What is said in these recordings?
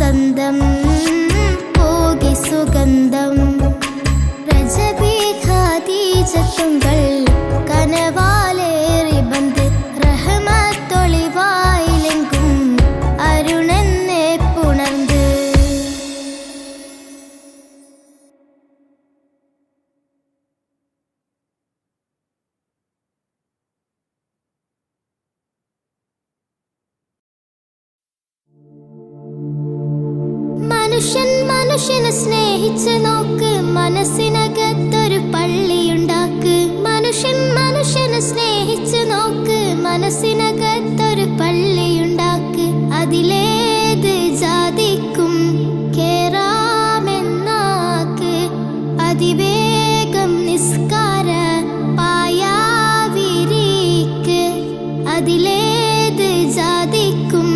വസന്തം പോകി സുഗന്ധം രജബി ഖദീജത്തുങ്കൾ കനവാലേറി ബന്ദ് റഹ്മത്തൊളിവായിലെങ്കും അരുണെന്നെ പുണർന്ന് മനുഷ്യനെ സ്നേഹിച്ച് നോക്ക്, മനസ്സിനകത്തൊരു പള്ളിയുണ്ടാക്ക്. മനുഷ്യനെ സ്നേഹിച്ച് നോക്ക്, മനസ്സിനകത്തൊരു പള്ളിയുണ്ടാക്ക്. അതിലേത് ജാതിക്കും കേറാമെന്നാക്ക്. അതിവേഗം നിസ്കാര പായാവിരിക്ക്. അതിലേത് ജാതിക്കും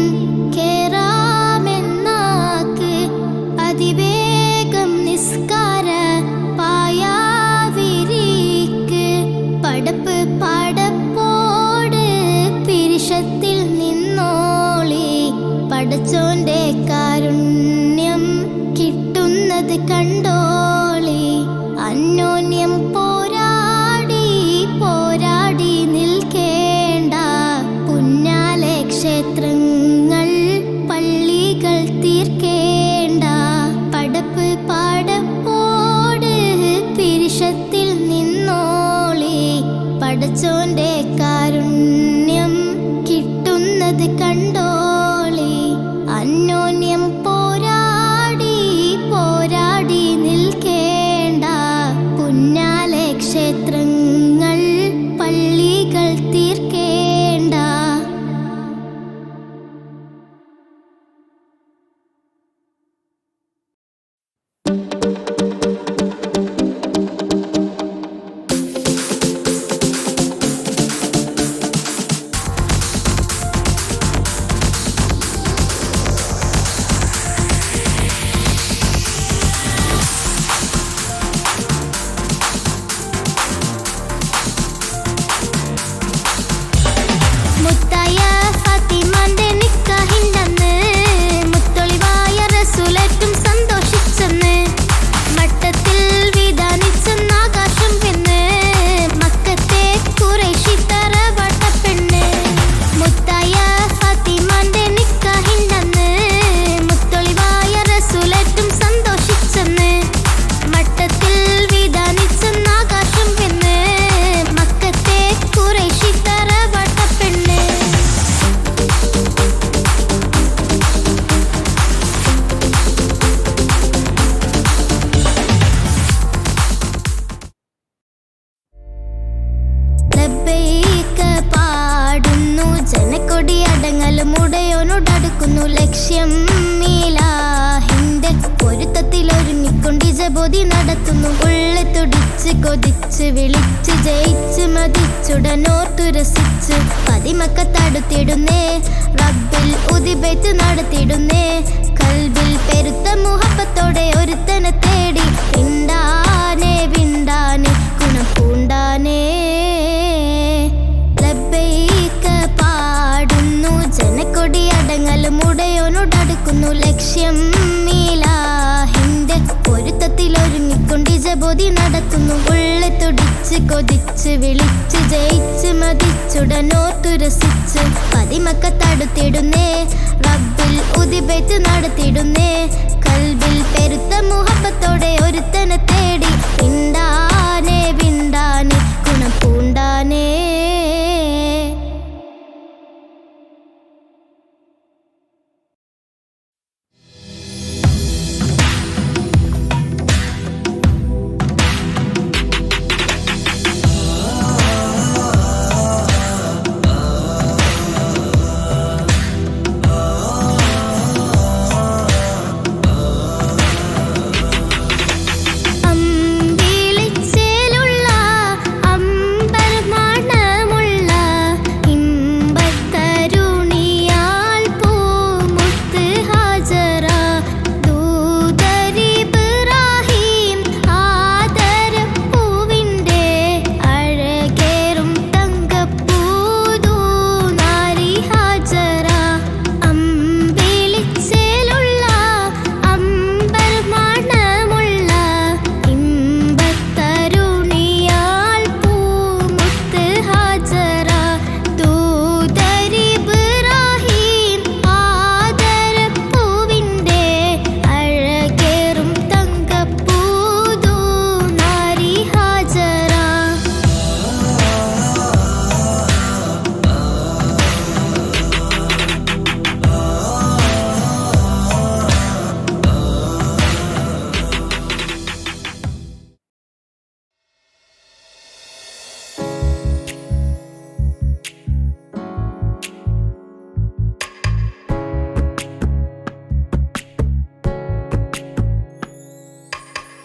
അതിവേഗം നിസ്കാര പായാവിരിക്ക്. പടപ്പ് പടപ്പോട് പിരിശത്തിൽ നിന്നോളി. പടച്ചോന്റെ കാരുണ്യം കിട്ടുന്നത് കണ്ടോളി. അന്യോന്യം പോരാടി പോരാടി നിൽക്കേണ്ട. പുന്നാലെ ക്ഷേത്രങ്ങൾ പള്ളികൾ തീർക്കേണ്ട. പടപ്പ് പടപ്പോട് പിരിശത്തിൽ നിന്നോളി. പടച്ചോന്റെ കാരുണ്യം കിട്ടുന്നത് കണ്ടോളി. അന്യോന്യം പോരാടി പോരാടി നിൽക്കേണ്ട. പുന്നാലെ ക്ഷേത്രങ്ങൾ പള്ളികൾ തീർക്കേണ്ട. മുത്തായ ഫാത്തിമാന്റെ നിക്കാഹിന്റന്ന് മുത്തൊളിവായ റസൂലേറ്റും സന്തോഷിച്ചെന്ന്. മട്ടത്തിൽ വിധാനിച്ചെന്ന് ആകാശം പെണ്ണ്. മക്കത്തെ ഖുറൈശി തറവാട്ടപ്പെണ്ണ്. മുത്തായ ഫാത്തിമാന്റെ നിക്കാഹിന്റന്ന് മുത്തൊളിവായ റസൂലേറ്റും സന്തോഷിച്ചെന്ന്. മട്ടത്തിൽ വിധാനിച്ചെന്ന് ആകാശം പെണ്ണ്. മക്കത്തെ ഖുറൈശി തറവാട്ടപ്പെണ്ണ്. ലബ്ബൈക പാടുന്നു ജനക്കൊടി അടങ്ങലും ഉടയോനോടടുക്കുന്നു. ലക്ഷ്യം മീലാഹിന്റെ പൊരുത്തത്തിലൊരുങ്ങിക്കൊണ്ട് ജബോധി നടത്തുന്നു. ഉള്ള തുടിച്ച് കൊതിച്ച് വിളിച്ച് ജയിച്ച് മതിച്ചുടനോർത്തു രസിച്ച് പതിമക്കത്തടുത്തിടുന്നേ. റബ്ബിൽ ഉദിബൈത്ത് നടത്തിടുന്നേ. കൽബിൽ പെരുത്ത മുഹബത്തോടെ ഒരുത്തനെ തേടി. വിണ്ടാനെ വിണ്ടാനെ ഗുണം പൂണ്ടാനേ. ലബ്ബൈക പാടുന്നു ജനക്കൊടി അടങ്ങലും ഉടയോനോടടുക്കുന്നു. ലക്ഷ്യം മീലാഹിന്റെ പൊരുത്തത്തിലൊരുങ്ങിക്കൊണ്ട് ജബോധി നടത്തുന്നു. ഉള്ള തുടിച്ച് കൊതിച്ച് വിളിച്ച് ജയിച്ച് മതിച്ചുടനോർത്തു രസിച്ച് പതിമക്കത്തടുത്തിടുന്നേ. റബ്ബിൽ ഉദിബൈത്ത് നടത്തിടുന്നേ. കൽബിൽ പെരുത്ത മുഹബത്തോടെ ഒരുത്തനെ തേടി. വിണ്ടാനെ വിണ്ടാനെ ഗുണം പൂണ്ടാനേ.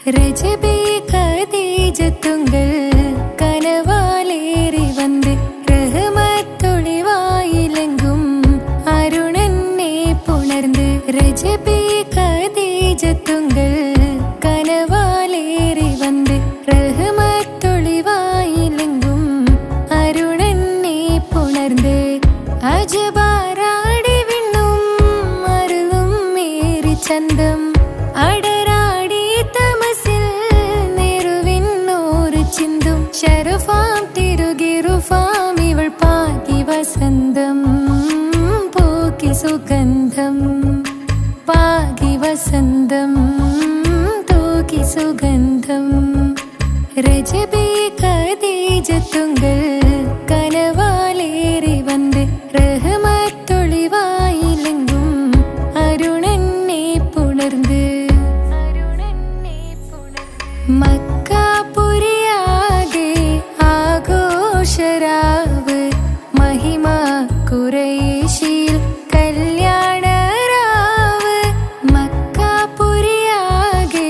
രജബേ ഖദീജത്തുങ്കൾ കനവാലേറി വന്ന് റഹ്മത്തൊളിവായിലെങ്കും അരുണനെ പുണർന്ന് രജബേ ഖദീജത്തുങ്കൾ കനവാലേറി വന്ന് റഹ്മത്തൊളിവായിലെങ്കും അരുണനെ പുണർന്ന് അജബാരാടി വിണ്ണും അരുളും മേറി ചന്തം അടരാടി തമസിൽ നെരുവിന്നോറ് ചിന്തും ശരഫാം തിരുകിറുഫാം ഇവൾ പാകി വസന്തം പൂക്കി സുഗന്ധം പാകി വസന്തം തൂക്കി സുഗന്ധം രജബേ ഖദീജത്തുങ്കൾ കനവാലേറി വന്ന് റഹ്മത്തൊളിവായിലെങ്കും അരുണനെ പുണർന്ന് മക്കാപുരിയാകെ ആഘോഷരാവ് മഹിമ ഖുറൈശിൽ കല്യാണരാവ് മക്കാപുരിയാകെ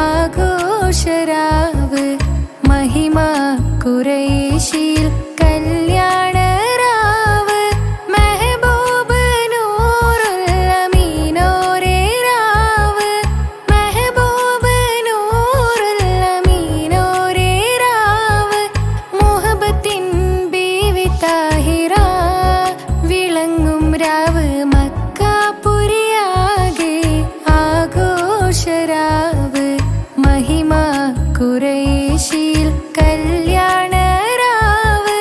ആഘോഷരാവ് മഹിമ ഖുറൈശിൽ കല്യാണരാവ് മെഹബൂബ് നൂറുൽ അമീനോരേ രാവ് മെഹബൂബ് നൂറുൽ അമീനോരേ രാവ് മുഹബത്തിൻ ബീവി താഹിറ വിളങ്ങും രാവ് മക്കാപുരിയാകെ ആഘോഷരാവ് മഹിമ ഖുറൈശിൽ കല്യാണരാവ്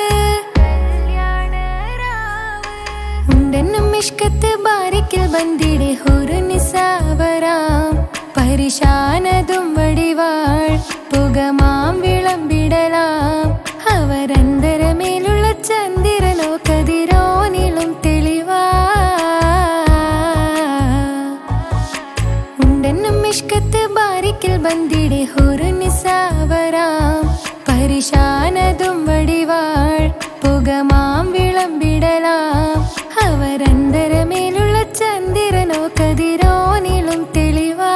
ഉണ്ടെന്നും ഇഷ്കത്ത് ബാരിക്കിൽ ബന്ദിടെ ഹുറുനിസാവരാം പരിശാനതും വടിവാൾ പുകമാം വിളമ്പിടലാം അവരന്തരമേലുള്ള ചന്ദ്രനോ കതിരോനിലും തെളിവാ ഉണ്ടെന്നും ഇഷ്കത്ത് ബാരിക്കിൽ ബന്ദിടെ ഹുറുനിസാവരാം പരിശാനതും വടിവാൾ പുകമാം വിളമ്പിടലാം അവരന്തരമേലുള്ള ചന്ദ്രനോ കതിരോനിലും തെളിവാ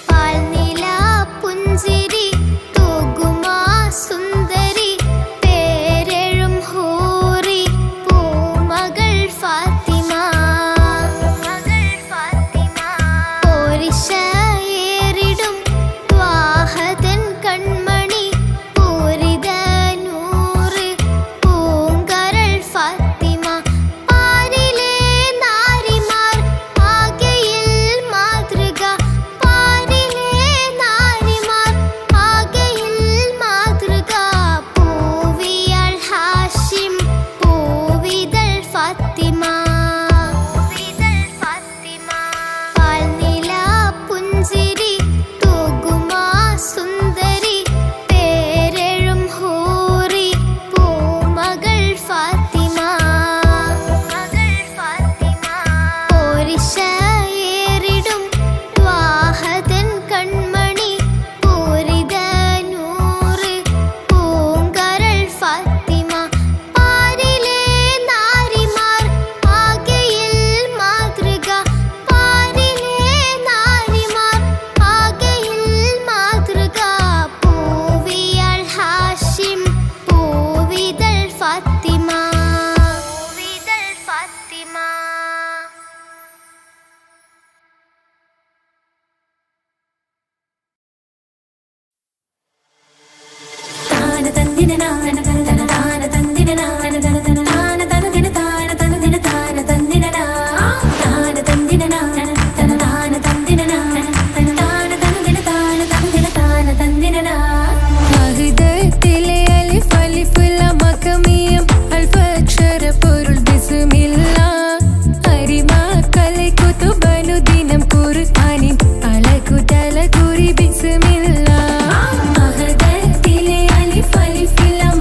പാൽനിലാ പുഞ്ചിരി തൂകുമാ സുന്ദരി പേരെഴും ഹൂറി പൂമകൾ ഫാത്തിമ പോരിശയേറിടും ത്വാഹതൻ കൺമണി പൂരിത നൂറ് പൂങ്കരൾ ഫാത്തിമ പാരിലെ നാരിമാർ ആകയിൽ മാതൃക പാരിലെ നാരിമാർ ആകയിൽ മാതൃക പൂവിയാൾ ഹാഷിം പൂവിതൾ ഫാത്തിമ പാൽനിലാ പുഞ്ചിരി തൂകുമാ സുന്ദരി പേരെഴും ഹൂറി പൂമകൾ ഫാത്തിമ പോരിശയേറിടും ത്വാഹതൻ കൺമണി പൂരിത നൂറ് പൂങ്കരൾ ഫാത്തിമ പാരിലെ നാരിമാർ ആകയിൽ മാതൃക പാരിലെ നാരിമാർ ആകയിൽ മാതൃക പൂവിയാൾ ഹാഷിം പൂവിതൾ ഫാത്തിമ താന തന്ദിന നാന തന താന തന്ദിന നാന തന തന താന തനദിന താന തനദിന താന തന്ദിന താന തന്ദിന നാന തന താന തന്ദിന നാന തന താന തനദിന താന തനദിന താന തന്ദിന മഹ്ദത്തിലെ അലിഫ് അലിഫ് ലം മഖമിയം അൽഫക്ഷര പൊരുൾ ബിസ്മില്ലാ അരിമാ കലെ കുതുബനു ദിനം ഖുർആനിൻ അലകുതല കുരി ബിസ്മില്ലാ മഹ്ദത്തിലെ അലിഫ് അലിഫ് ലം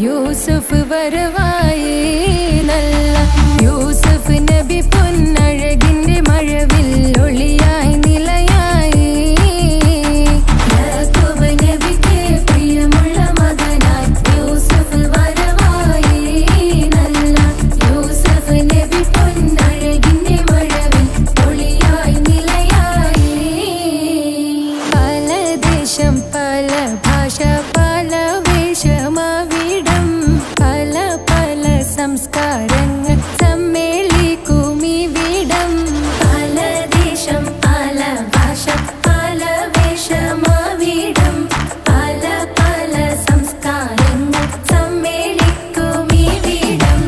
യൂസുഫ് വരവായി നല്ല യൂസുഫ് നബി പൊന്നഴകിന്റെ മഴവിൽ ഒളിയായി നിലയായി യാക്കൂബ് നബിക്ക് പ്രിയമുള്ള മകനായി യൂസുഫ് വരവായി നല്ല യൂസുഫ് നബി പൊന്നഴകിന്റെ മഴവിൽ ഒളിയായി നിലയായി പല ദേശം പല ഭാഷ പല വേഷമാവിടം പല പല സംസ്കാരങ്ങൾ സമ്മേളിക്കുമിവിടം പല ദേശം പല ഭാഷ പല വേഷമാവിടം പല പല സംസ്കാരങ്ങൾ സമ്മേളിക്കുമിവിടം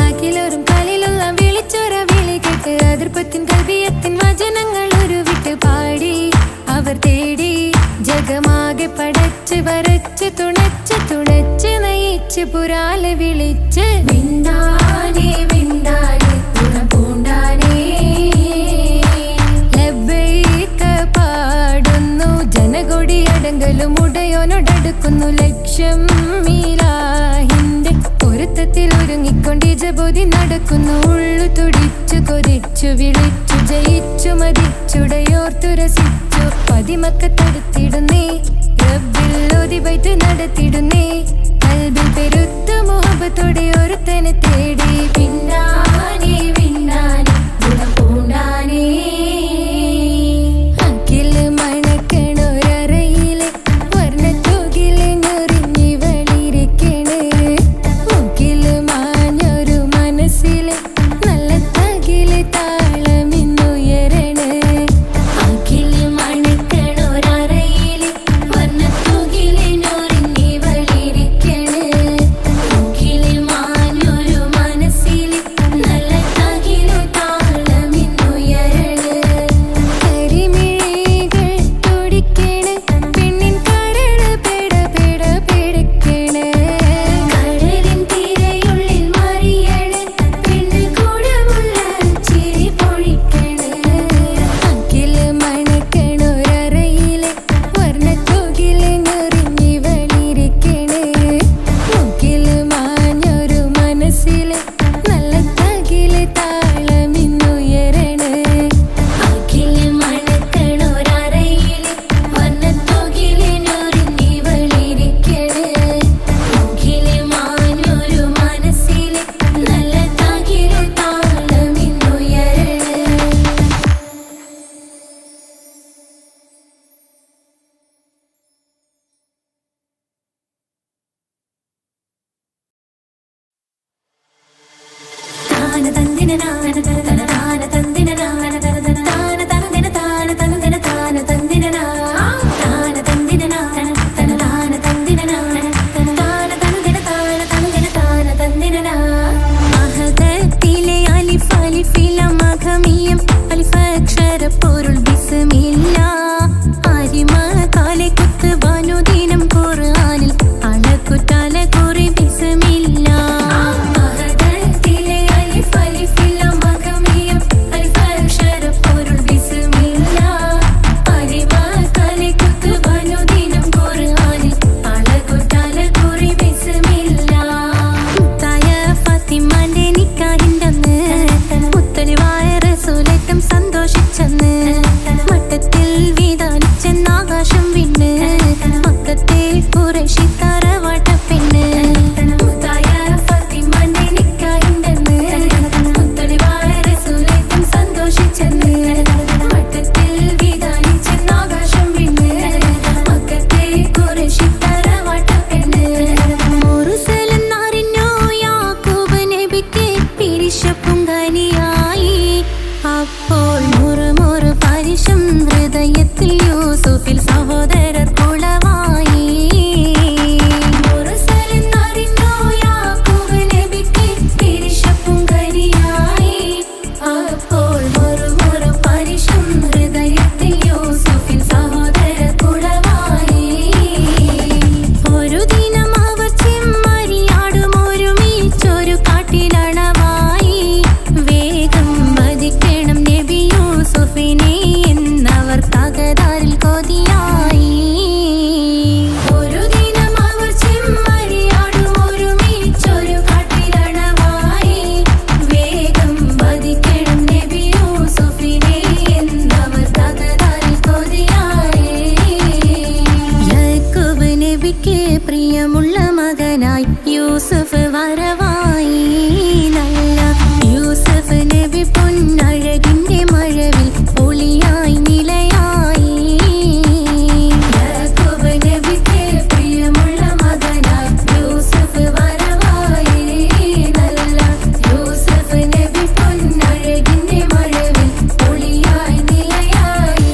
അഖിലോരും കലിലുള്ള വിളിച്ചൊര വിളി കേട്ട് അതിർപ്പത്തിൻ കൽബിയത്തിൻ വചനങ്ങൾ ഉരുവിട്ട് പാടി അവർ തേടി ജഗമാകെ പടച്ച് വരച്ച് തുണച്ച് തുണച്ച് നയിച്ച് പുരാലെ വിളിച്ച് വിണ്ടാനേ വിണ്ടാനേ ഗുണം പൂണ്ടാനേ ലബ്ബൈക പാടുന്നു ജനകൊടിയടങ്കലും ഉടയോനോടടുക്കുന്നു ലക്ഷ്യം മീലാഹിന്റെ പൊരുത്തത്തിൽ ഒരുങ്ങിക്കൊണ്ട് ജബോധി നടക്കുന്നു ഉള്ളു തുടിച്ചു കൊതിച്ചു വിളിച്ചു ജയിച്ചു മതിച്ചുടയോർത്തു രസിച്ചു പതിമക്കത്തടുത്തിടുന്നേ റബ്ബിൽ ഓതി ബൈത്ത് നടത്തിടുന്നേ കൽബിൽ പെരുത്ത മുഹബത്തോടെ ഒരുത്തനെ തേടി പിന്നാനേ പിന്നാനേ ഗുണം പൂണ്ടാനേ അഖില് മണക്കണൊരറയിലെ വർണ്ണത്തൂകില് ഞൊറിഞ്ഞി വളിരിക്കണ് മുക്കില് മാഞ്ഞൊരു മനസ്സില് നല്ല തകില് താളമിന്നുയരണ അഖില് മണക്കണൊരറയിലെ വർണ്ണത്തൂകില് ഞൊറിഞ്ഞി വളിരിക്കണ് മുക്കില് മാഞ്ഞൊരു മനസ്സില് നല്ല തകില് താളമിന്നുയരണ കരിമിഴികൾ തുടിക്കണ് പെണ്ണിൻ കരള് പെട പെട പെടക്കണ് കടലിൻ തിരയുള്ളിൽ മറിയണ് പെണ്ണ് കൂടമുള്ള ചിരി പൊഴിക്കണ് അഖില് മണക്കണൊരറയിലെ വർണ്ണത്തൂകില് ഞൊറിഞ്ഞി വളിരിക്കണ് മുക്കില് മാഞ്ഞൊരു മനസ്സില് നല്ല തകില് താളമിന്നുയരണ അഖില് മണക്കണൊരറയിലെ വർണ്ണത്തൂകില് ഞൊറിഞ്ഞി വളിരിക്കണ് മുക്കില് മാഞ്ഞൊരു മനസ്സില് നല്ല തകില് താളമിന്നുയരണ താന തന്ദിന നാന തന താന തന്ദിന നാന തന താന തന്ദിന താന തന്ദിന താന തന്ദിന താന തന്ദിന നാന തന താന തന്ദിന നാന തന താന തന്ദിന താന തന്ദിന താന തന്ദിന മഹദത്തിലെ അലിഫ് അലിഫില മഖമിയം അലിഫ് അക്ഷര പൊരുൾ ബിസ്മില്ല അരിമ കാലെ കുത്ത് വനുദിനം ഖുർആനിൽ അളക്കുതല കുറി ബിസ്മില്ല മഹദത്തിലെ അലിഫ് അലിഫില മഖമിയം അലിഫ് അക്ഷര പൊരുൾ ബിസ്മില്ല അരിമ കാലെ കുത്ത് വനുദിനം ഖുർആനിൽ അളക്കുതല കുറി ബിസ്മില്ല മുത്തായ ഫാത്തിമാന്റെ നിക്കാഹിന്റന്ന് മുത്തലിവായ റസൂലേറ്റം സന്തോഷിച്ചെന്ന് മട്ടത്തിൽ വീതാനിച്ചെന്നാകാശം വിണ്ണ് മക്കത്തെ ഖുറൈശി തറവാട്ട പെണ്ണ് യൂസഫ് വരവായി നല്ല യൂസഫ് നബി പൊന്നഴകിന്റെ മഴവിൽ ഒളിയായി നിലയായി യാക്കൂബ് നബിക്ക് പ്രിയമുള്ള മകനായി യൂസഫ് വരവായി നല്ല യൂസഫ് നബി പൊന്നഴകിന്റെ മഴവിൽ ഒളിയായി നിലയായി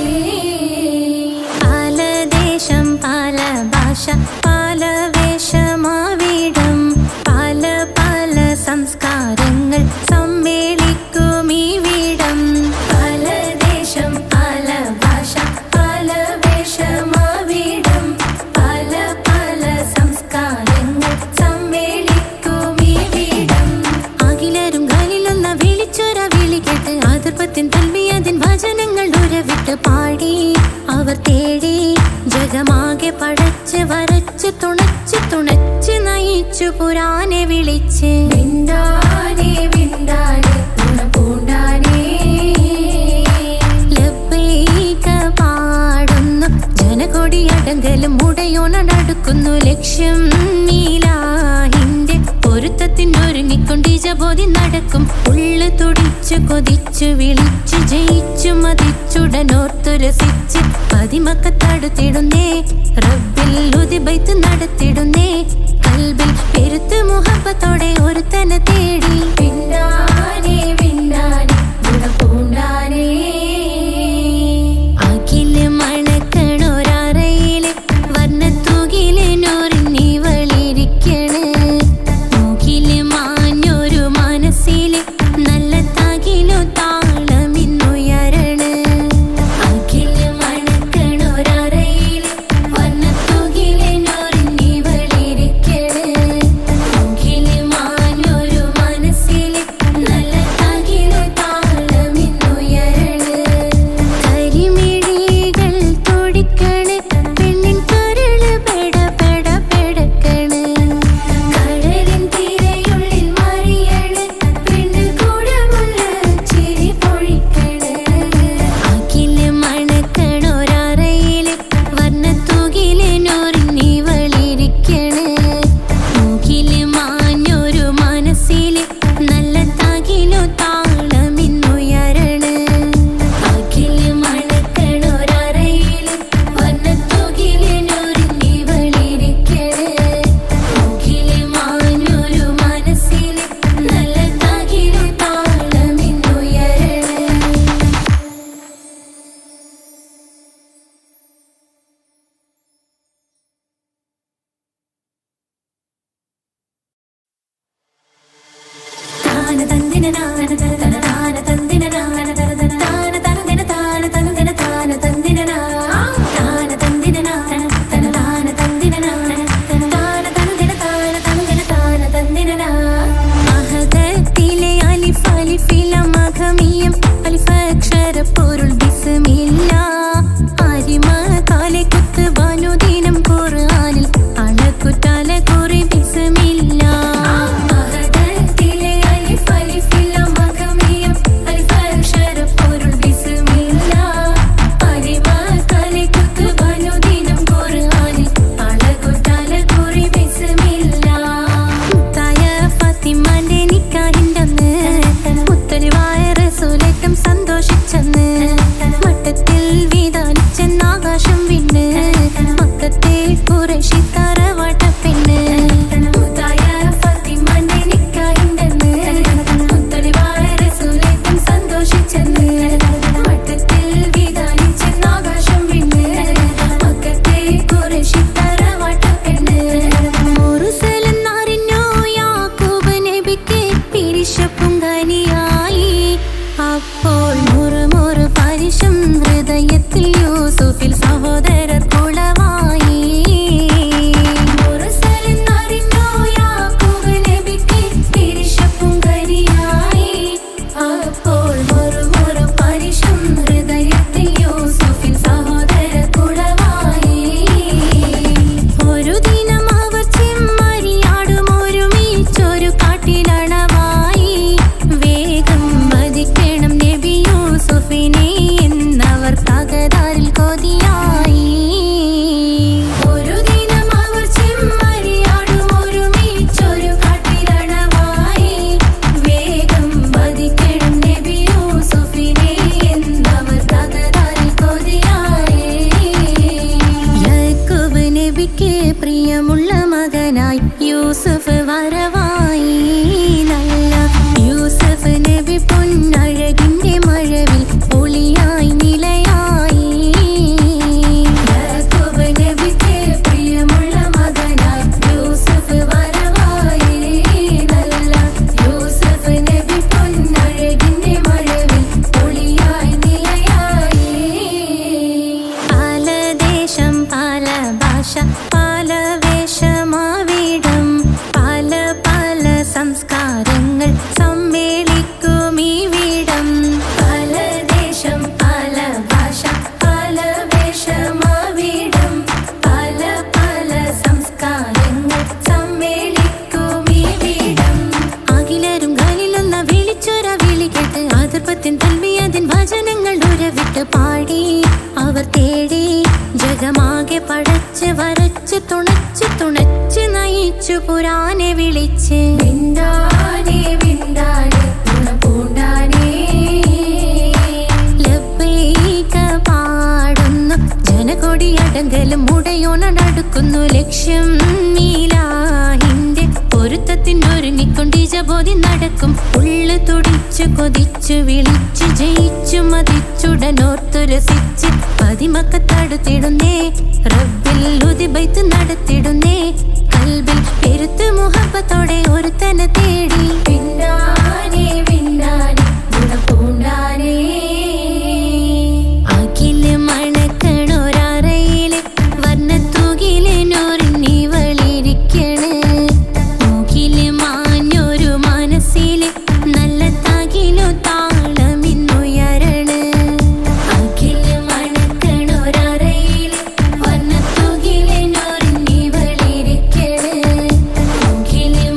പല ദേശം പല ഭാഷ പല വേഷമാവിടം പല പല സംസ്കാരങ്ങൾ സമ്മേളിക്കും ഈ വീടം പല ദേശം പല ഭാഷ പല വേഷമാവിടം പല പല സംസ്കാരങ്ങൾ സമ്മേളിക്കും ഈ വീടം അഖിലരും കാലിലൊന്ന വിളിച്ചൊര വിളി കേട്ട് അതിർപ്പത്തിൻ തൽവിയതിൻ വചനങ്ങൾ ഉരവിട്ട് പാടി അവർ തേടി ജഗമാകെ പടച്ച് വരച്ച് തുണച്ച് തുണച്ച് നയിച്ചു പുരാനെ വിളിച്ച് വിണ്ടാനേ വിണ്ടാനേ പൂണ്ടാനേ ലബ്ബൈക പാടുന്നു ജനകൊടിയടങ്കലും മുടയോണടുക്കുന്നു ലക്ഷ്യം നീലാഹിന്റെ പൊരുത്തത്തിനൊരുങ്ങിക്കൊണ്ടിജബോധി നടക്കും ഉള്ളു തുടിച്ചു കൊതിച്ചു വിളിച്ചു ജയിച്ചു മതിച്ചുടനോർത്തു രസിച്ച് പതിമക്കത്തടുത്തിടുന്നേ റബ്ബിൽ ഉദിബൈത്ത് നടത്തിടുന്നേ കൽബിൽ പെരുത്ത് മുഹബത്തോടെ ഒരുത്തനെ തേടി വിണ്ടാനേ വിണ്ടാനേ ഗുണപൂണ്ടാനേ അഖില് മണക്കണൊരറയില് വർണ്ണത്തൂകില് നൂറിനി വളിരിക്കണ് മൂക്കില് മാഞ്ഞൊരു മനസ്സില് നല്ല തകിലു താളമിന്നുയരണ അഖില് മണക്കണൊരറയില് വർണ്ണത്തൂകില് നൂറിനി വളിരിക്കണ് മൂക്കില് മാഞ്ഞൊരു മനസ്സില് നല്ല തകിലു താളമിന്നുയരണ കരിമിഴികൾ തുടിക്കണ് പെണ്ണിൻ കരള് പെട പെട പെടക്കണ് കടലിൻ തിരയുള്ളിൽ മറിയണ് പെണ്ണ് കൂടമുള്ള ചിരി പൊഴിക്കണ് അഖില് മണക്കണൊരറയില് വർണ്ണത്തൂകില് നൂറിനി വളിരിക്കണ് മൂക്കില് മാഞ്ഞൊരു മനസ്സില് നല്ല തകിലു താളമിന്നുയരണ അഖില് മണക്കണൊരറയില് വർണ്ണത്തൂകില് നൂറിനി വളിരിക്കണ് മൂക്കില് മാഞ്ഞൊരു മനസ്സില് നല്ല തകിലു താളമിന്നുയരണ താന തന്ദിന നാന തന തന താന തന്ദിന നാന തന തന താന തനദിന താന തനദിന താന തന്ദിന നാ താന തന്ദിന നാന തന താന തന്ദിന നാന തന താന തനദിന താന തനദിന താന തന്ദിന നാ അഹദത്തിലെ അലിഫ് അലിഫില മഖമിയം അലിഫ് അക്ഷര പൊരുൾ ബിസ്മില്ല അരിമ കാലെ കുത്ത് വനുദിനം ഖുർആനിൽ അളക്കുതല കുറി ബിസ്മില്ല അഹദത്തിലെ അലിഫ് അലിഫില മഖമിയം വരവായി നല്ല യൂസഫ് നബി പൊന്നഴകിന്റെ മഴവിൽ ഒളിയായി നിലയായി യാക്കൂബ് നബിക്ക് പ്രിയമുള്ള മകനായി യൂസഫ് വരവായി നല്ല യൂസഫ് നബി പൊന്നഴകിന്റെ മഴവിൽ ഒളിയായി നിലയായി പല ദേശം പല ഭാഷ പല വേഷമാവിടം പല പല സംസ്കാരങ്ങൾ സമ്മേളിക്കും ഈ വീടം പല ദേശം പല ഭാഷ പല വേഷമാവിടം പല പല സംസ്കാരങ്ങൾ സമ്മേളിക്കും ഈ വീടം അഖിലരും ഖലിലൊന്ന വിളിച്ചൊര വിളി കേട്ട് അതിർപ്പത്തിൻ തൽവിയതിൻ വചനങ്ങൾ ഉരവിട്ട് പാടി അവർ തേടി ജഗമാകെ പടച്ച് വരച്ച് തുണച്ച് നയിച്ചു പുരാനെ വിളിച്ച് വിണ്ടാനേ വിണ്ടാനേ ഗുണപൂണ്ടാനേ ലബ്ബൈക പാടുന്നു ജനകൊടി അടങ്കലും മുടയോണടുക്കുന്നു ലക്ഷ്യം നീലാഹിന്റെ പൊരുത്തത്തിനൊരുങ്ങിക്കൊണ്ട് ജബോധി നടക്കും ഉള്ളു തുടിച്ചു കൊതിച്ചു വിളിച്ചു ജയിച്ചു മതിച്ചുടനോർത്തു രസിച്ച് പതിമക്കത്തടുത്തിടുന്നേ റബ്ബിൽ ഉദിബൈത്ത് നടത്തിടുന്നേ കൽബിൽ പെരുത്ത് മുഹബത്തോടെ ഒരുത്തനെ തേടി വിണ്ടാനേ വിണ്ടാനേ ഗുണപൂണ്ടാനേ അഖില് മണക്കണൊരറയില് വർണ്ണത്തൂകില് നൂറിനി വളിരിക്കണ് മുകില് മാഞ്ഞൊരു മനസ്സില് നല്ല തകിലു താളമിന്നുയരണ് അഖില് മണക്കണൊരറയില് വർണ്ണത്തൂകില് നൂറിനി വളിരിക്കണ് മുകില്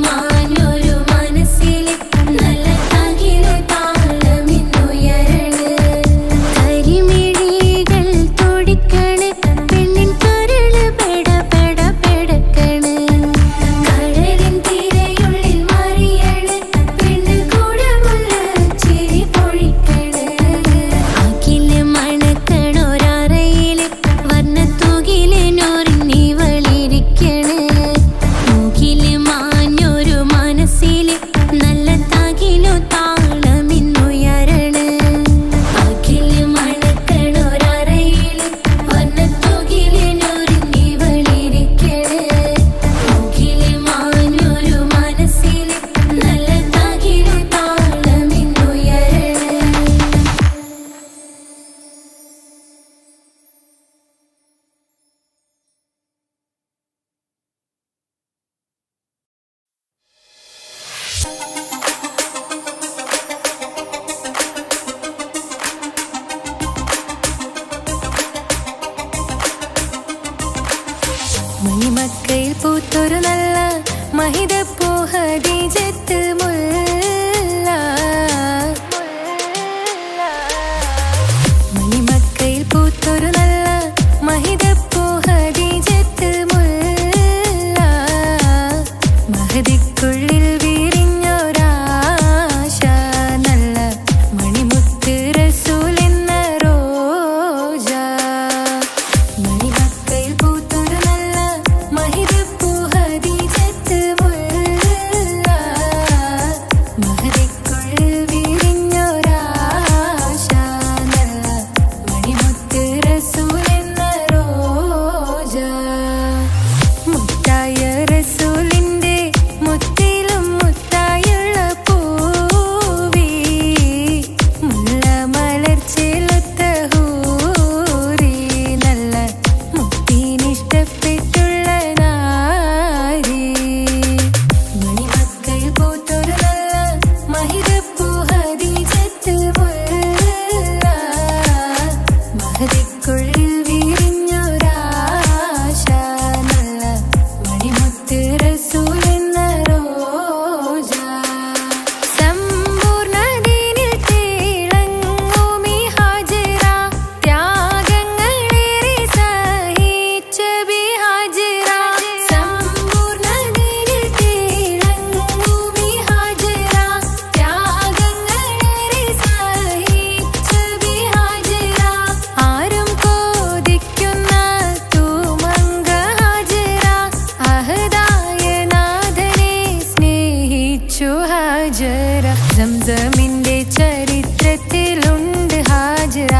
സംസമിന്റെ ചരിത്രത്തിലുണ്ട് ഹാജറ,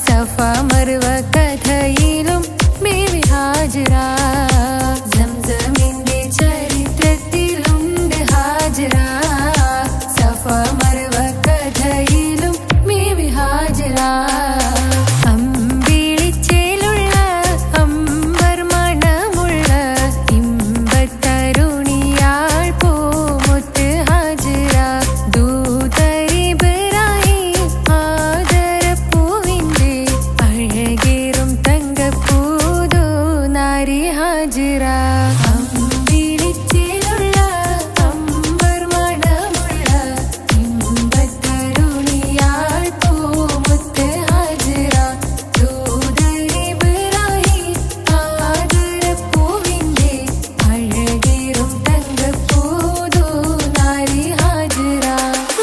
സഫ മർവ കഥയിലും ബീവി ഹാജറ. സംസമിന്റെ ചരിത്രത്തിലുണ്ട് ഹാജറ, സഫ മർവ കഥയിലും ബീവി ഹാജറ. അമ്പിളിച്ചേലുള്ള അമ്പർ മണമുള്ള ഇമ്പത്തരുണിയാൾ പൂമുത്ത് ഹാജറ. ദൂതരിബ്രാഹിം ആദരപ്പൂവിന്റെ അഴകേറും തങ്കപ്പൂതോ നാരി ഹാജറ. അമ്പിളിച്ചേലുള്ള അമ്പർ മണമുള്ള ഇമ്പത്തരുണിയാൾ പൂമുത്ത് ഹാജറ. ദൂതരിബ്രാഹിം ആദരപ്പൂവിന്റെ അഴകേറും തങ്കപ്പൂതോ നാരി ഹാജറ.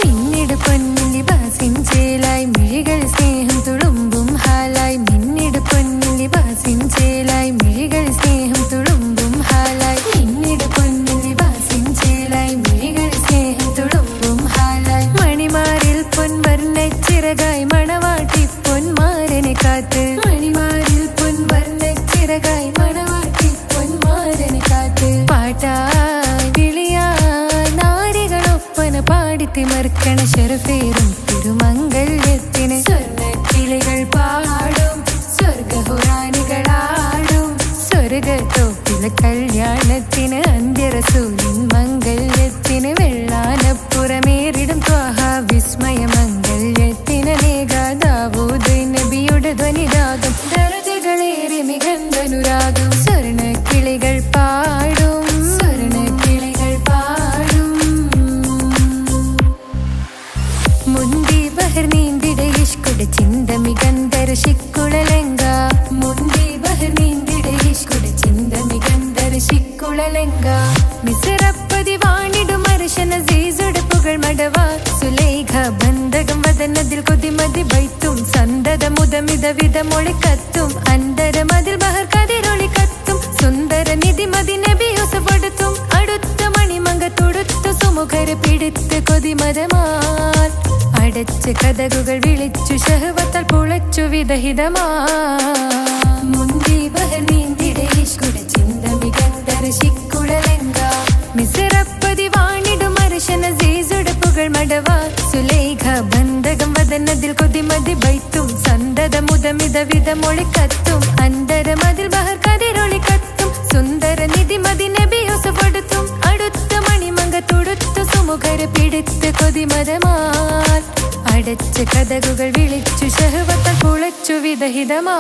മിന്നിട് പൊന്നിൻ ലിബാസിൻ ചേലായി മിഴികൾ സ്നേഹം തുളുമ്പും ഹാലായി. മിന്നിട് പൊന്നിൻ ലിബാസിൻ ചേലായി മിഴികൾ സ്നേഹം തുളുമ്പും ഹാലായി. മിന്നിട് പൊന്നിൻ ലിബാസിൻ ചേലായി മിഴികൾ സ്നേഹം തുളുമ്പും ഹാലായി. മണിമാരിൽ പൊൻവർണ്ണച്ചിറകായി മണവാട്ടി പൊന്മാരനെ കാത്ത്. മണിമാരിൽ പൊൻവർണ്ണച്ചിറകായി മണവാട്ടി പൊന്മാരനെ കാത്ത്. പാട്ടായി വിളിയായി നാരികളൊപ്പന പാടിത്തിമർക്കണ ശരഫേറും തിരുമംഗല്യത്തിന്. സ്വർണ്ണക്കിളികൾ പാടും സ്വർഗഹുറാനികളാടും സ്വർഗത്തോപ്പിലെ കല്യാണത്തിന്. അന്ത്യറസൂലിൻ മംഗല്യത്തിന്. വെള്ളാനപ്പുറമേറിടും ത്വാഹ വിസ്മയ മംഗല്യത്തിന്. നേകാദാവൂദ് നബിയുടെ ധ്വനിരാഗം ദരജകളേറെ മികന്ധനുരാഗം. സ്വർണ്ണക്കിളികൾ പാടും സ്വർണ്ണക്കിളികൾ പാടും. മുന്തി ബഹർ നീന്തിട ഇഷ്കുട ചിന്ത മികന്ധര ശിക്കുളലങ്ക. മുന്തി ബഹർ നീന്തിട ഇഷ്കുട ചിന്ത മികന്ധര ശിക്കുളലങ്ക. മിസറപ്പതി വാണിടും അർശന സീസുടെ പുകൾ മടവ. സുലൈഖ ബന്ധകം വദനതിൽ കൊതിമതി ബൈത്തും. സന്തത മുതമിത വിധ മൊളിക്കത്തും. അന്തരമതിൽ ബഹർ കതിരൊളി കത്തും. സുന്ദര നിധിമതി നബി യൂസഫെടുത്തും. അടുത്ത മണിമങ്ക തൊടുത്തു സുമുഖര് പിടിത്ത് കൊതിമതമാൽ. അടച്ച കഥകുകൾ വിളിച്ചു ശഹവത്താൽ പുളച്ചു വിദഹിതമാ. മുന്തി ബഹർ നീന്തിട ഇഷ്കുട ചിന്ത മികന്ധര ശിക്കുളലങ്ക. മിസറപ്പതി വാണിടും അർശന സീസുടെ പുകൾ മടവ. സുലൈഖ ബന്ധകം വദനതിൽ കൊതിമതി ബൈത്തും. സന്തത മുതമിത വിധ മൊളിക്കത്തും. അന്തരമതിൽ ബഹർ കതിരൊളി കത്തും. സുന്ദര നിധിമതി നബി യൂസഫെടുത്തും. അടുത്ത മണിമങ്ക തൊടുത്തു സുമുഖര് പിടിത്ത് കൊതിമതമാൽ. അടച്ച കഥകുകൾ വിളിച്ചു ശഹവത്താൽ പുളച്ചു വിദഹിതമാ.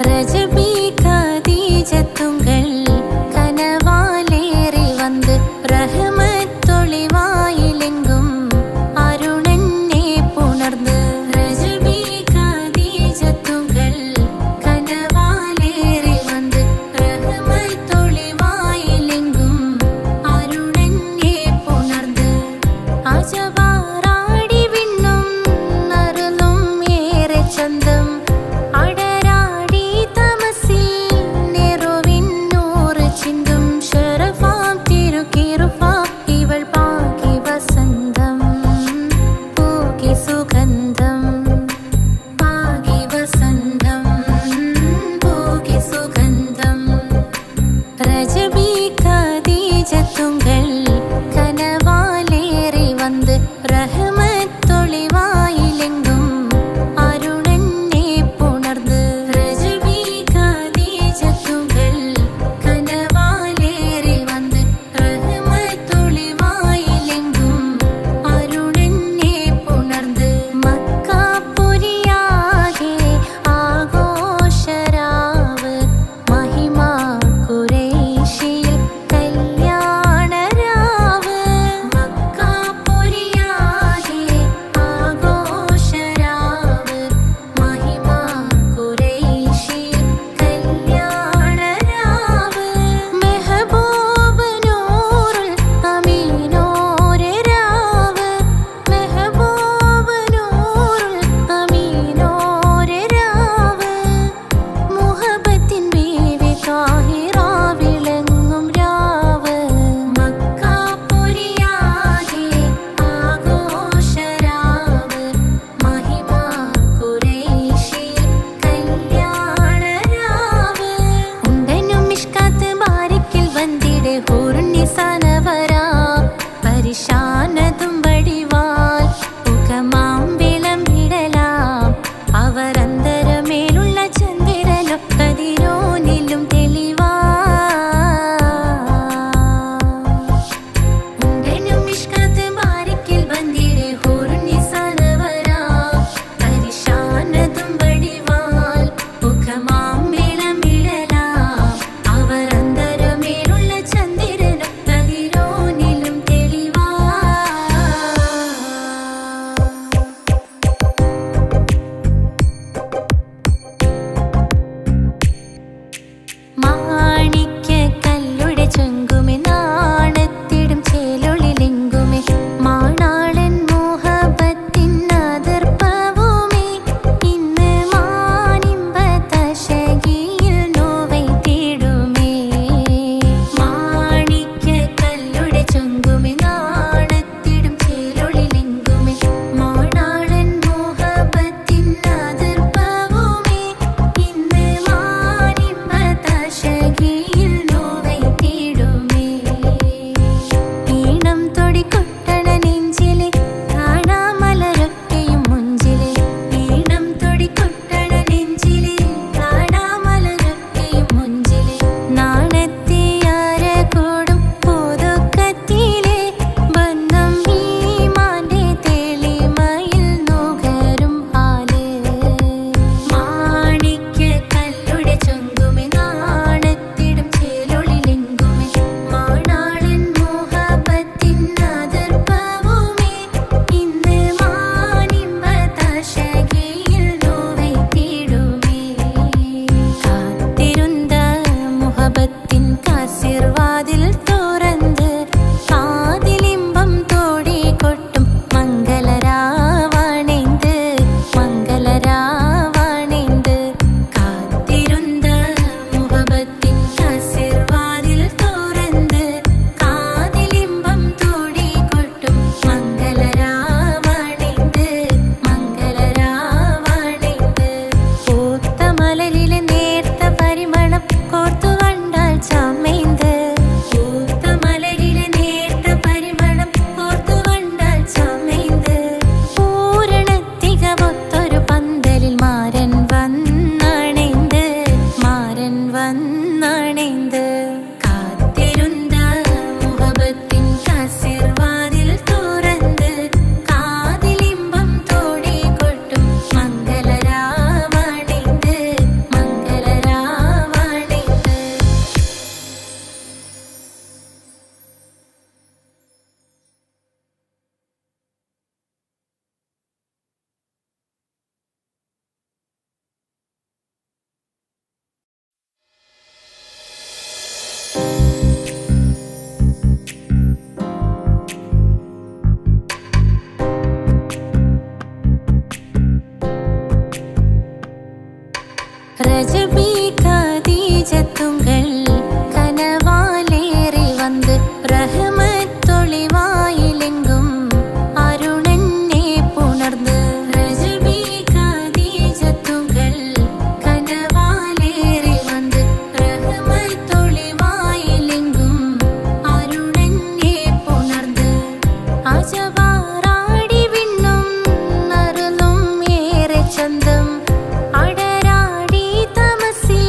ரஜபி கதீஜத்துங்கள் கனவாலேறி வந்து ரஹமத்தொளிவாயிலெங்கும் அருணன்னே புணர்ந்து. ரஜபி கதீஜத்துங்கள் கனவாலேறி வந்து ரஹமத்தொளிவாயிலெங்கும் அருணன்னே புணர்ந்து. അജവാറാടി വിണ്ണും നറുന്നും ഏറെ ചന്തം. അടരാടി തമസിൽ നെറുവിന്നൂർ രജബി ഖദീജത്തുങ്കൾ കനവാലേറി വന്ന് റഹ്മത്തൊളിവായിലെങ്കും അരുണനെ പുണർന്ന് രജബി ഖദീജത്തുങ്കൾ കനവാലേറി വന്ന് റഹ്മത്തൊളിവായിലെങ്കും അരുണനെ പുണർന്ന് അജവാറാടി വിണ്ണും നറുലും ഏറെ ചന്തം അടരാടി തമസിൽ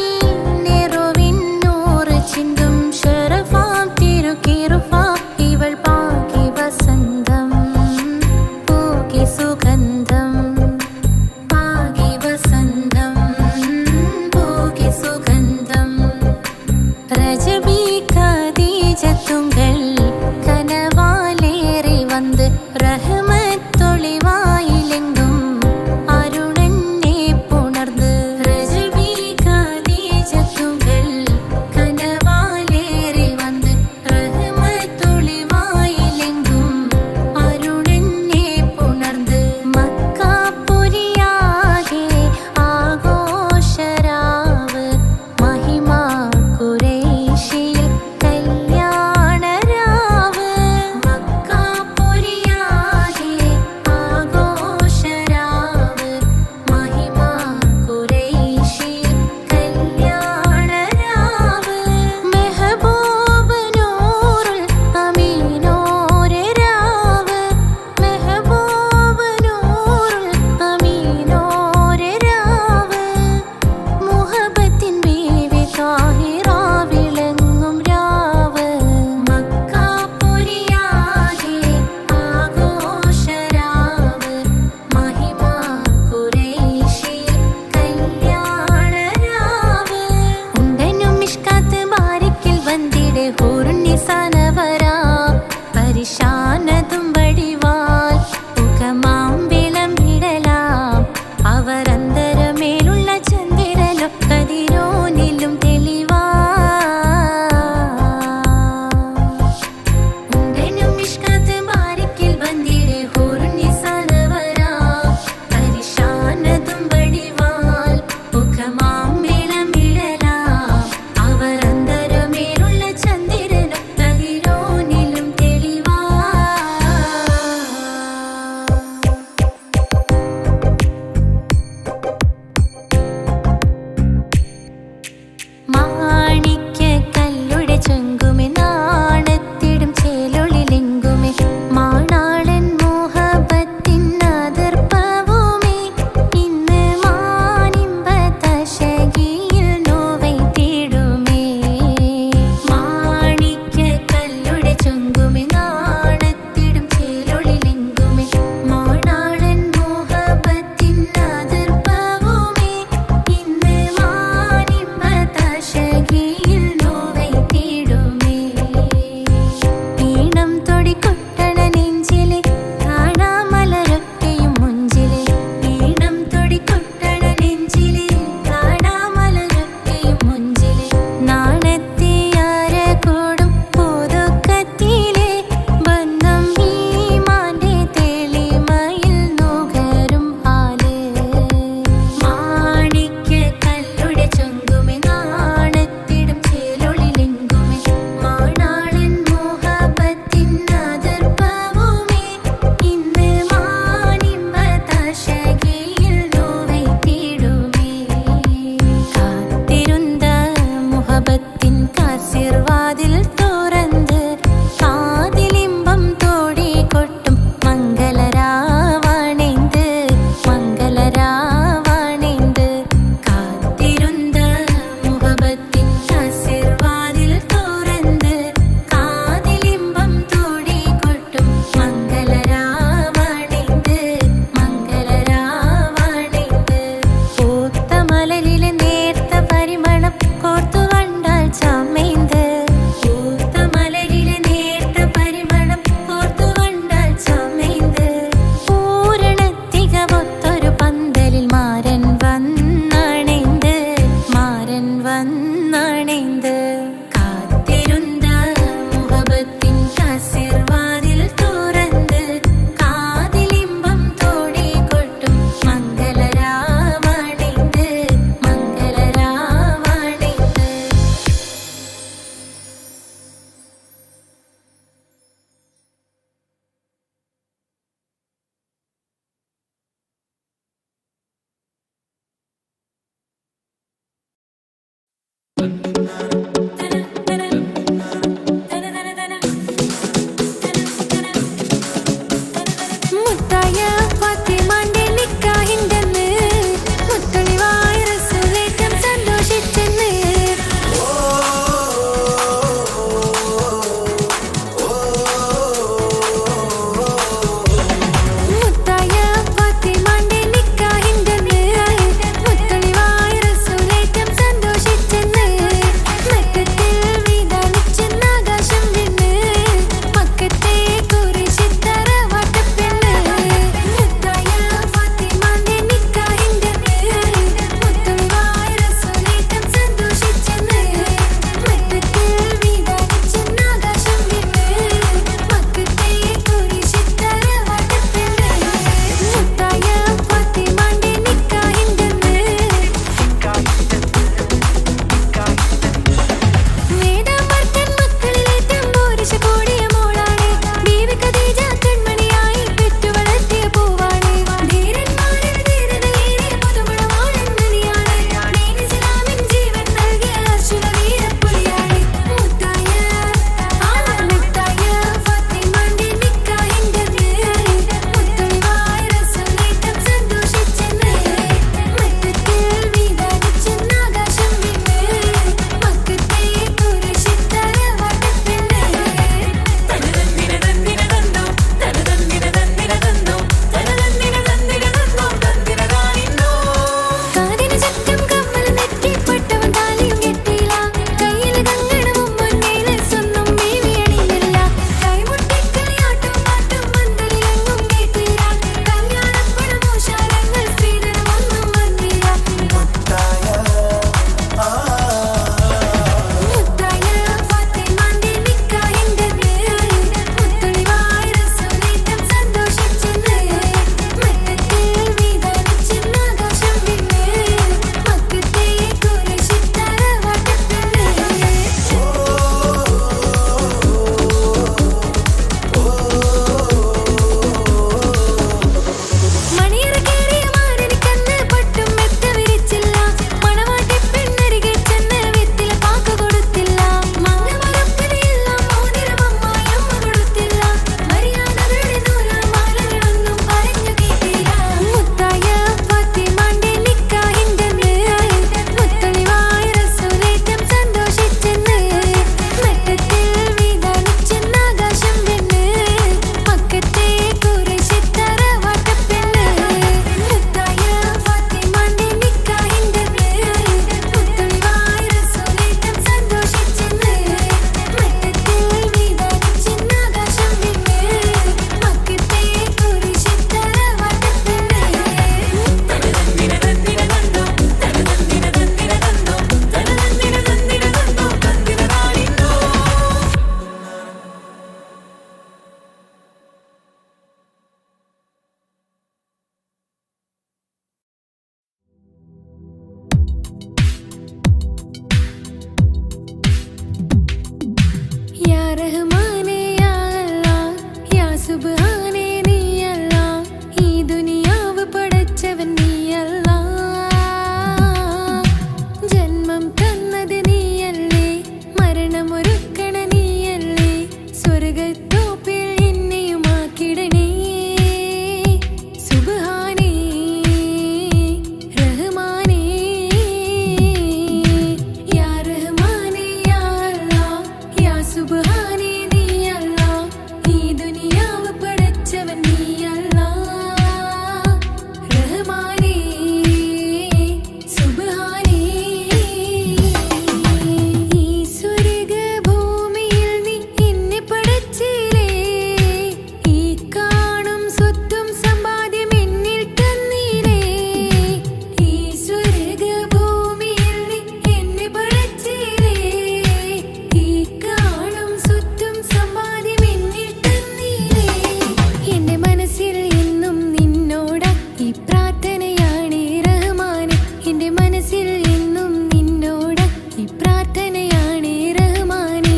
മനസ്സിൽ എന്നും നിന്നോട് ഈ പ്രാർത്ഥനയാണ് റഹ്മാനേ.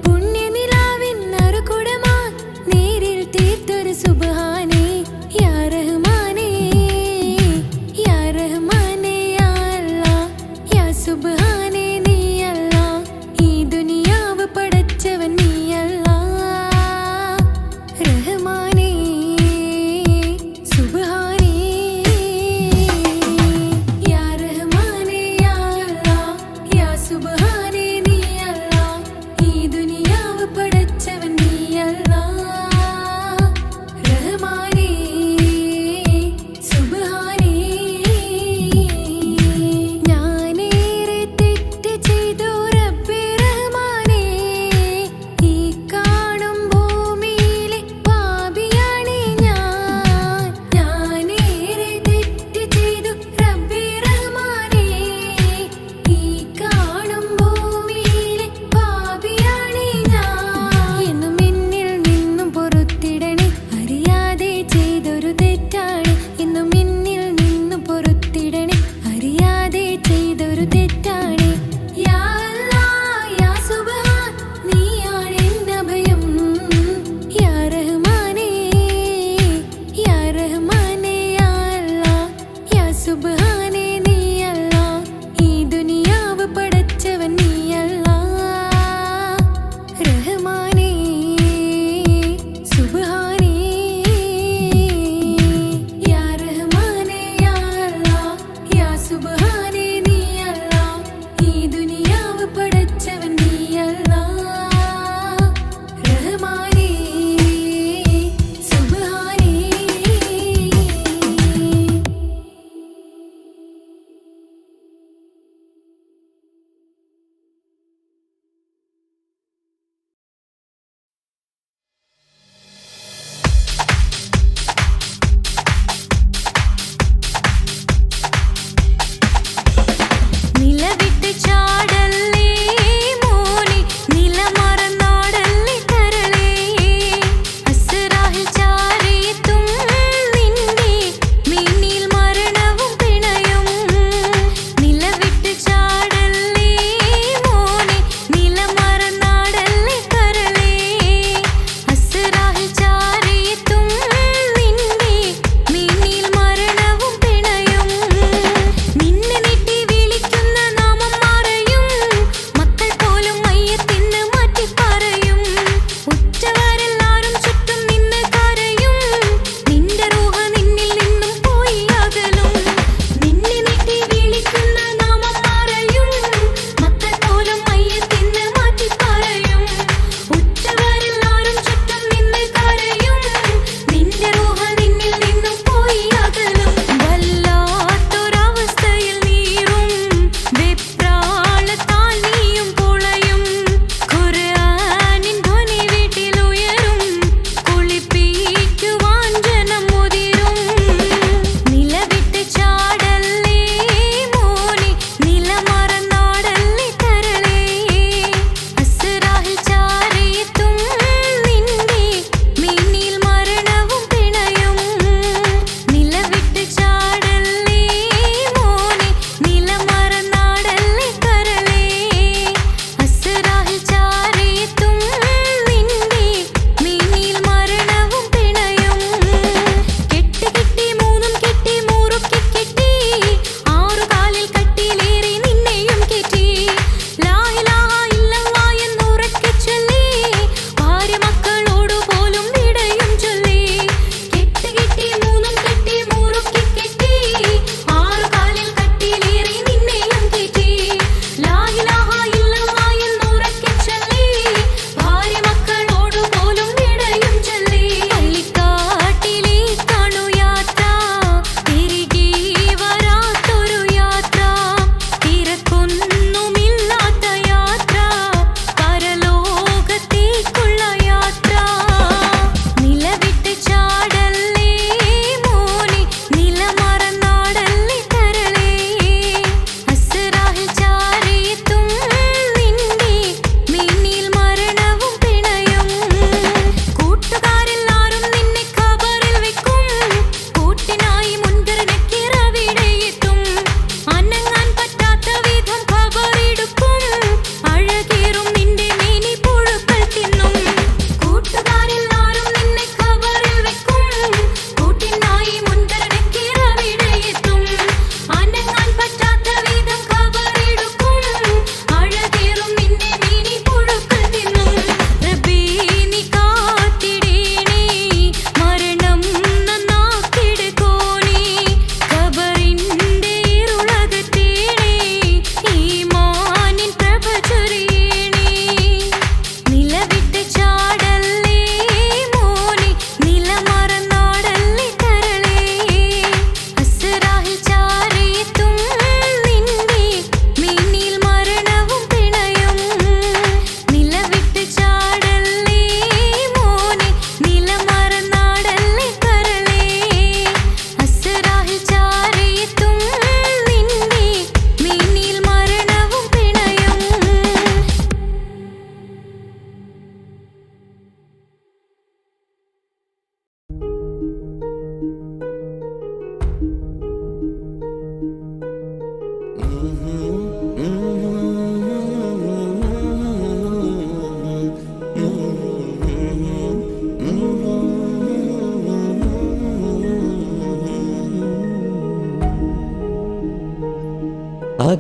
പുണ്യനിലാവിൻ നറുകുടമാ നേരിൽ തീർത്തൊരു സുബ്ഹാനേ. യാ റഹ്മാനേ യാ റഹ്മാനേ യാ അല്ലാഹ് യാ സുബ്ഹാനേ നീ അല്ലാഹ്. ഈ ദുനിയാവ് പടച്ചവൻ നീ അല്ലാഹ്. റഹ്മാനേ സുബ്ഹാനേ യാ റഹ്മാനേ യാ അല്ലാഹ് യാ സുബ്ഹാനേ നീ അല്ലാഹ്. ഈ ദുനിയാവ് പടച്ചവൻ നീ അല്ലാഹ്. റഹ്മാനേ സുബ്ഹാനേ. ഞാനേറെ തെറ്റ് ചെയ്തു റബ്ബേ റഹ്മാനേ. ഈ കാണും ഭൂമിയിലെ പാപിയാണ് ഞാൻ. ഞാനേറെ തെറ്റ് ചെയ്തു റബ്ബേ റഹ്മാനേ. ഈ കാണും ഭൂമിയിലെ പാപിയാണ് ഞാൻ. എന്നും എന്നിൽ നിന്നും പൊറുത്തിടണേ, അറിയാതെ ചെയ്തൊരു തെറ്റാണ്. എന്നും എന്നിൽ നിന്നും പൊറുത്തിടണേ, അറിയാതെ ചെയ്തൊരു തെറ്റാണ്. യാ അല്ലാഹ് യാ സുബ്ഹാൻ നീയാണ് എന്റെ അഭയം. യാ റഹ്മാനേ യാ റഹ്മാനേ യാ അല്ലാഹ് യാ സുബ്ഹാനേ നീ അല്ലാഹ്. ഈ ദുനിയാവ് പടച്ചവൻ നീ അല്ലാഹ്. റഹ്മാനേ സുബ്ഹാനേ യാ റഹ്മാനേ യാ അല്ലാഹ് യാ സുബ്ഹാനേ നീ അല്ലാഹ്.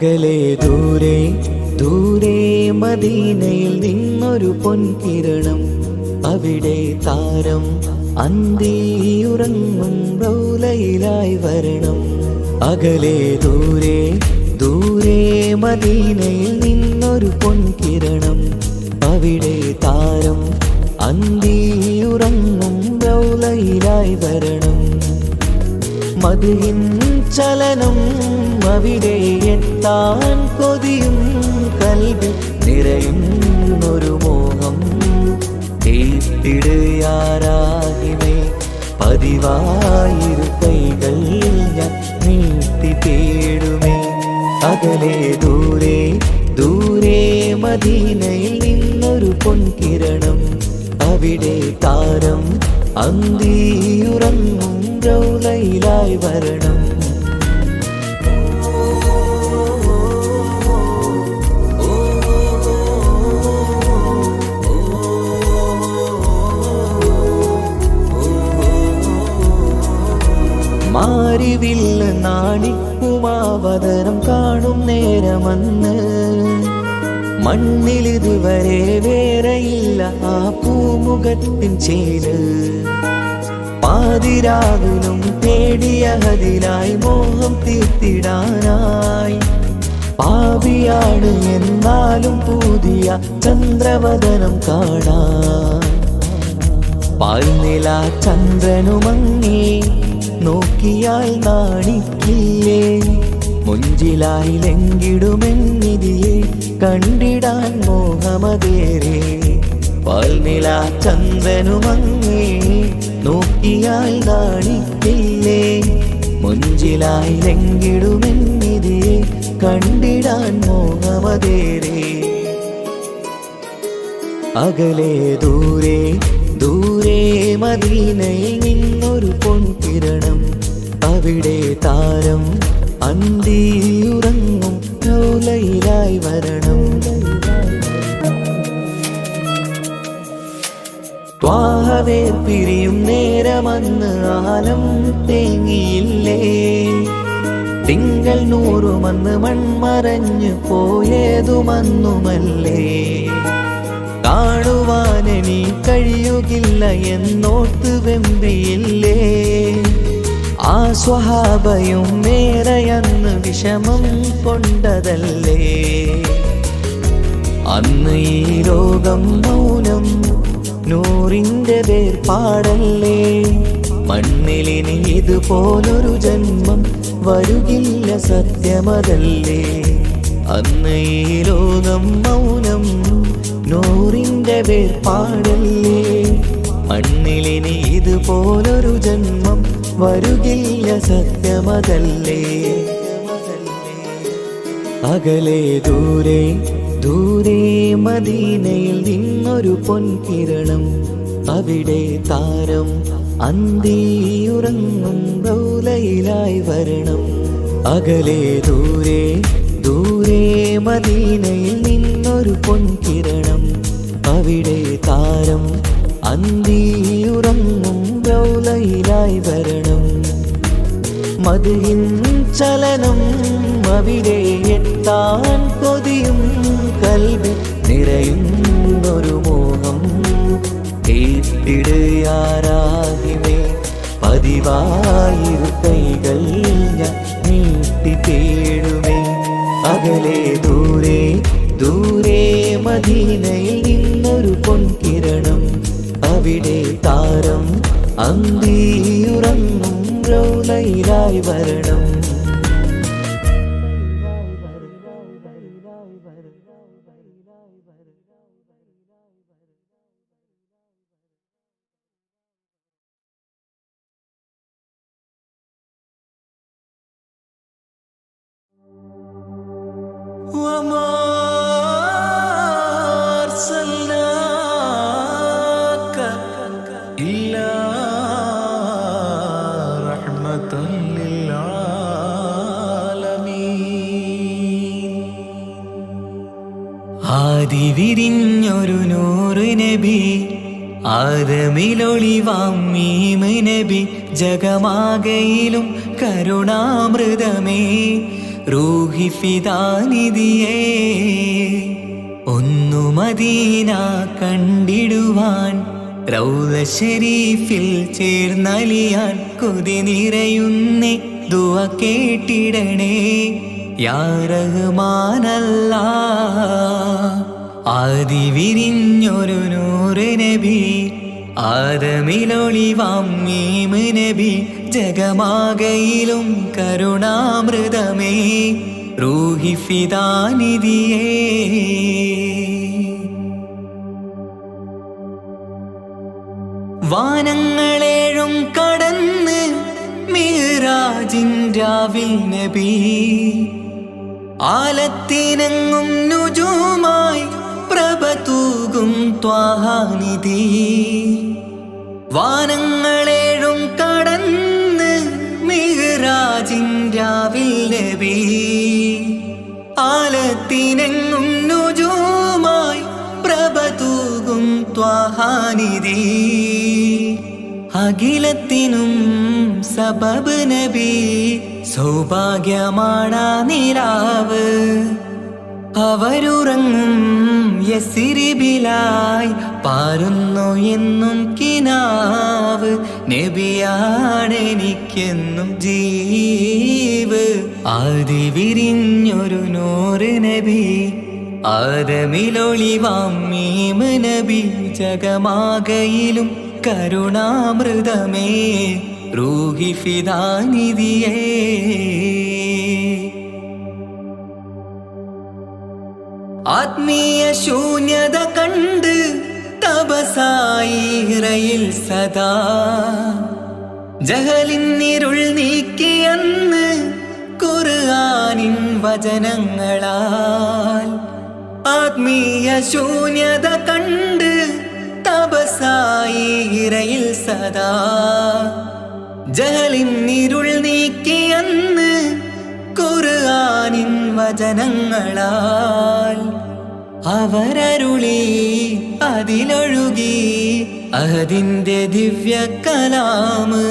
അകലെ ദൂരെ ദൂരെ മദീനയിൽ നിന്നൊരു പൊൻകിരണം, അവിടെ താരം അന്തിയുറങ്ങും റൗലയിലായി വരണം. അകലെ ദൂരെ ദൂരെ മദീനയിൽ നിന്നൊരു പൊൻകിരണം, അവിടെ താരം അന്തിയുറങ്ങും റൗലയിലായി വരണം. മദിഹിൻ ചലനം അവിടെ എത്താൻ കൊതിയും കൽബിൽ നിറയുന്നൊരു മോഹം. കേട്ടിടുയാരാകിമേ പതിവായിരു കൈകൾ ഞാൻ നീട്ടി തേടുമേ. അകലെ ദൂരെ ദൂരെ മദീനയിൽ നിന്നൊരു പൊൻകിരണം, അവിടെ താരം അന്തിയുറങ്ങും റൗലയിലായി വരണം. മാരിവില്ല നാണിക്കുമാവതരം കാണും നേരമന്ന്, മണ്ണിലിതുവരെ വേറെയില്ല ആ പൂമുഖത്തിൻ ചേല്. പാതിരാവിലും തേടിയ ഹദിനായി മോഹം തീർത്തിടാനായി, പാപിയാണ് എന്നാലും പുതിയ ചന്ദ്രവദനം കാണാൻ. പാൽനില ചന്ദ്രനുമങ്ങി നോക്കിയാൽ നാണിക്കില്ലേ, മുഞ്ചിലായി ലംഘിടുമെന്നിതിയെ കണ്ടിടാൻ മോഹമതേറെ. പാൽനില ചന്ദ്രനുമങ്ങി നോക്കിയാൽ നാണിക്കില്ലേ, മുഞ്ചിലായി ലംഘിടുമെന്നിതിയെ കണ്ടിടാൻ മോഹമതേറെ. അകലെ ദൂരെ ദൂരെ മദീനയിൽ നിന്നൊരു പൊൻകിരണം, അവിടെ താരം അന്തിയുറങ്ങും റൗലയിലായി വരണം. ത്വാഹവേർ പിരിയും നേരമന്ന് ആലം തേങ്ങിയില്ലേ, തിങ്കൾ നൂറുമന്ന് മൺമറഞ്ഞു പോയതുമന്നുമല്ലേ. കാണുവാനെനി കഴിയുകില്ല എന്നോർത്ത് വെമ്പിയില്ലേ, ആ സ്വഹാബയും മേറയന്ന് വിഷമം കൊണ്ടതല്ലേ. അന്ന് ഈ ലോകം മൗനം നൂറിൻ്റെ വേർപാടല്ലേ, മണ്ണിലിനി ഇതുപോലൊരു ജന്മം വരുകില്ല സത്യമതല്ലേ. അന്ന് ഈ ലോകം മൗനം നൂറിൻ്റെ വേർപാടല്ലേ, മണ്ണിലിനി ഇതുപോലൊരു ജന്മം വരുകില്ല സത്യമതല്ലേ. അകലെ ദൂരെ ദൂരെ മദീനയിൽ നിന്നൊരു പൊൻകിരണം, അവിടെ താരം അന്തിയുറങ്ങും റൗലയിലായി വരണം. അകലെ ദൂരെ ദൂരെ മദീനയിൽ നിന്നൊരു പൊൻകിരണം, അവിടെ താരം അന്തിയുറങ്ങും റൗലയിലായി വരണം. മദിഹിൻ ചലനം അവിടെ എത്താൻ കൊതിയും കൽബിൽ നിറയുന്നൊരു മോഹം. കേട്ടിടുയാരാകിമേ പതിവായിരു കൈകൾ ഞാൻ നീട്ടി തേടുമേ. അകലെ ദൂരെ ദൂരെ മദീനയിൽ നിന്നൊരു പൊൻകിരണം, അവിടെ താരം അന്തിയുറങ്ങും റൗലയിലായി വരണം. وما أرسلناك إلا رحمة للعالمين. ആദി വിരിഞ്ഞൊരു നൂറ് നബി, ആദമിലൊളിവാം മീമ് നബി, ജഗമാകയിലും കരുണാമൃതമേ റൂഹി ഫിദാനിധിയേ. ഒന്നു മദീന കണ്ടിടുവാൻ റൗള ശരീഫിൽ ചേർന്നലിയാൻ കൊതി നിറയുന്നേ ദുആ കേട്ടിടണേ യാ റഹ്മാനല്ലാ. ആദി വിരിഞ്ഞൊരു നൂറ് നബി ആദമിലൊളിവാം മീമ് നബി ജഗമാകയിലും കരുണാമൃതമേ റൂഹി ഫിദാനിധിയേ. വാനങ്ങളേഴും കടന്ന് മിഹ്റാജിൻ രാവിൽ നബി ആലത്തിനെങ്ങും നുജൂമായി പ്രഭ തൂകും ത്വാഹാനിധി. വാനങ്ങളേഴും കടന്ന് മിഹ്റാജിൻ രാവിൽ നബി ആലത്തിനെങ്ങും നുജൂമായി പ്രഭ തൂകും ത്വാഹാനിധി. അഖിലത്തിനും സബബ് നബി സൗഭാഗ്യമാണാ നിലാവ്. അവരുറങ്ങും യസിരിബിലായി പാരുന്നു എന്നും കിനാവ്. നബിയാണെനിക്കെന്നും ജീവ്. ആദി വിരിഞ്ഞൊരു നൂറ് നബി ആദമിലൊളിവാം മീമ് നബി ജഗമാകയിലും കരുണാമൃതമേ റൂഹി ഫിദാനിധിയേ. ആത്മീയ ശൂന്യത കണ്ട് തപസായി ഇറയിൽ സദാ ജഹലിന്നിരുൾ നീക്കിയെന്ന് ഖുർആനിൻ വചനങ്ങളാൽ. ആത്മീയ ശൂന്യത കണ്ട് തപസായി ഇറയിൽ സദാ ജഹലിന്നിരുൾ നീക്കിയെന്ന് ഖുർആനിൻ വചനങ്ങളാൽ. അവരരുളി അതിലൊഴുകി അതിൻ്റെ ദിവ്യ കലാമ്.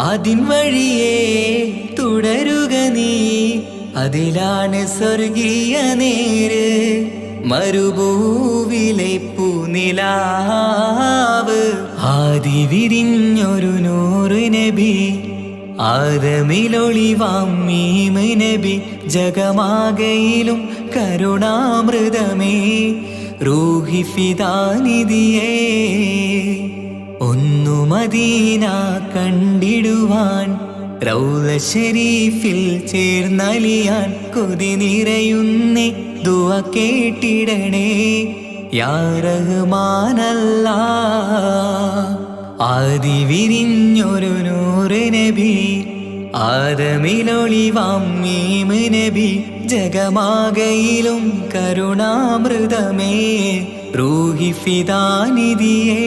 അതിൻ വഴിയേ തുടരുക നീ, അതിലാണ് സ്വർഗീയ നേര്. മരുഭൂവിലെ പൂനിലാവ്. ആദി വിരിഞ്ഞൊരു നൂറ് നബി ആദമിലൊളിവാം മീമ് നബി ജഗമാകയിലും കരുണാമൃതമേ റൂഹി ഫിദാനിധിയേ. ഒന്നു മദീന കണ്ടിടുവാൻ റൗള ശരീഫിൽ ചേർന്നലിയാൻ കൊതി നിറയുന്നേ ദുആ കേട്ടിടണേ യാ റഹ്മാനല്ലാ. ആദി വിരിഞ്ഞൊരു നൂറ് നബി ആദമിലൊളിവാം മീമ് നബി ജഗമാകയിലും കരുണാമൃതമേ റൂഹി ഫിദാനിധിയേ.